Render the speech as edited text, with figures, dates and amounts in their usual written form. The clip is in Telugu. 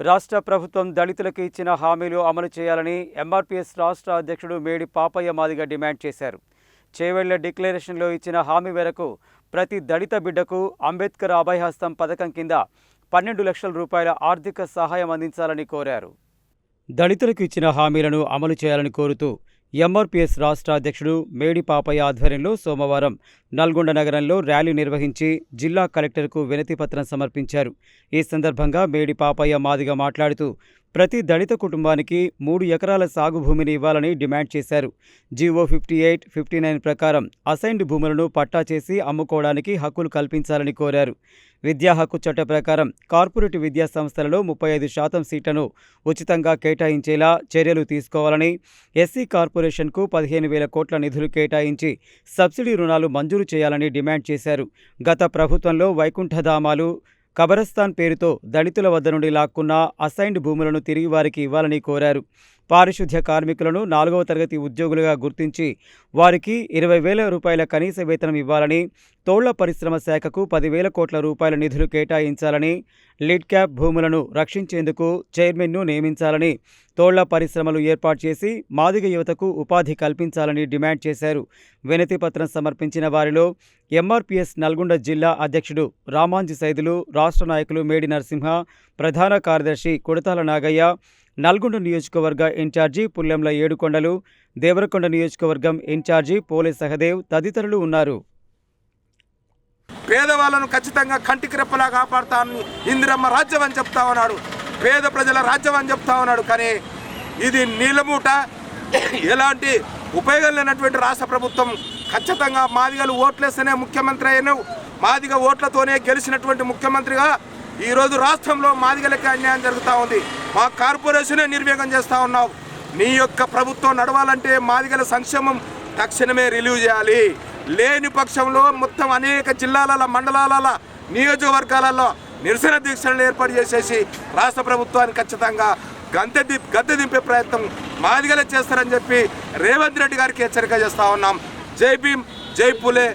రాష్ట్ర ప్రభుత్వం దళితులకు ఇచ్చిన హామీలు అమలు చేయాలని ఎంఆర్పీఎస్ రాష్ట్ర అధ్యక్షుడు మేడి పాపయ్య మాదిగ డిమాండ్ చేశారు. చేవెళ్ల డిక్లరేషన్లో ఇచ్చిన హామీ మేరకు ప్రతి దళిత బిడ్డకు అంబేద్కర్ అభయహస్తం పథకం కింద 12 లక్షల రూపాయల ఆర్థిక సహాయం అందించాలని కోరారు. దళితులకు ఇచ్చిన హామీలను అమలు చేయాలని కోరుతూ ఎంఆర్పీఎస్ రాష్ట్ర అధ్యక్షుడు మేడి పాపయ్య ఆధ్వర్యంలో సోమవారం నల్గొండ నగరంలో ర్యాలీ నిర్వహించి జిల్లా కలెక్టర్కు వినతిపత్రం సమర్పించారు. ఈ సందర్భంగా మేడి పాపయ్య మాదిగ మాట్లాడుతూ ప్రతి దళిత కుటుంబానికి 3 ఎకరాల సాగు భూమిని ఇవ్వాలని డిమాండ్ చేశారు. జీవో 58, 59 ప్రకారం అసైన్డ్ భూములను పట్టా చేసి అమ్ముకోవడానికి హక్కులు కల్పించాలని కోరారు. విద్యా హక్కు చట్ట ప్రకారం కార్పొరేట్ విద్యా సంస్థలలో 35% సీట్లను ఉచితంగా కేటాయించేలా చర్యలు తీసుకోవాలని, ఎస్సీ కార్పొరేషన్కు 15,000 కోట్ల నిధులు కేటాయించి సబ్సిడీ రుణాలు మంజూరు చేయాలని డిమాండ్ చేశారు. గత ప్రభుత్వంలో వైకుంఠధామాలు, కబరస్థాన్ పేరుతో దళితుల వద్ద నుండి లాక్కున్న అసైన్డ్ భూములను తిరిగి వారికి ఇవ్వాలని కోరారు. పారిశుద్ధ్య కార్మికులను 4వ తరగతి ఉద్యోగులుగా గుర్తించి వారికి 20,000 రూపాయల కనీస వేతనం ఇవ్వాలని, తోళ్ల పరిశ్రమ శాఖకు 10,000 కోట్ల రూపాయల నిధులు కేటాయించాలని, లిడ్ క్యాప్ భూములను రక్షించేందుకు చైర్మన్ను నియమించాలని, తోళ్ల పరిశ్రమలు ఏర్పాటు చేసి మాదిగ యువతకు ఉపాధి కల్పించాలని డిమాండ్ చేశారు. వినతి పత్రం సమర్పించిన వారిలో ఎంఆర్పీఎస్ నల్గొండ జిల్లా అధ్యక్షుడు రామాంజి సైదులు, రాష్ట్ర నాయకులు మేడి నరసింహ, ప్రధాన కార్యదర్శి కుడతాల నాగయ్య, నల్గొండ నియోజకవర్గ ఇన్ఛార్జి పుల్లెంల ఏడుకొండలు, దేవరకొండ నియోజకవర్గం ఇన్ఛార్జి పోలే సహదేవ్ తదితరులు ఉన్నారు. పేదవాళ్ళను ఖచ్చితంగా కంటికి రెప్పలా కాపాడుతానని ఇందిరమ్మ రాజ్యం అని చెప్తా ఉన్నాడు, పేద ప్రజల రాజ్యం అని చెప్తా ఉన్నాడు. కానీ ఇది నీలమూట, ఎలాంటి ఉపయోగం లేనటువంటి రాష్ట్ర ప్రభుత్వం. ఖచ్చితంగా మాదిగలు ఓట్లేస్తేనే ముఖ్యమంత్రి అయినావు, మాదిగ ఓట్లతోనే గెలిచినటువంటి ముఖ్యమంత్రిగా ఈరోజు రాష్ట్రంలో మాదిగలకి అన్యాయం జరుగుతూ ఉంది. మా కార్పొరేషనే నిర్వేగం చేస్తూ ఉన్నావు. నీ యొక్క ప్రభుత్వం నడవాలంటే మాదిగల సంక్షేమం తక్షణమే రిలీవ్ చేయాలి. లేని పక్షంలో మొత్తం అనేక జిల్లాల, మండలాల, నియోజకవర్గాలలో నిరసన దీక్షలు ఏర్పాటు చేసేసి రాష్ట్ర ప్రభుత్వాన్ని ఖచ్చితంగా గద్దె దింపే ప్రయత్నం మాదిగలే చేస్తారని చెప్పి రేవంత్ రెడ్డి గారికి హెచ్చరిక చేస్తూ ఉన్నాం. జై భీమ్, జై పులే.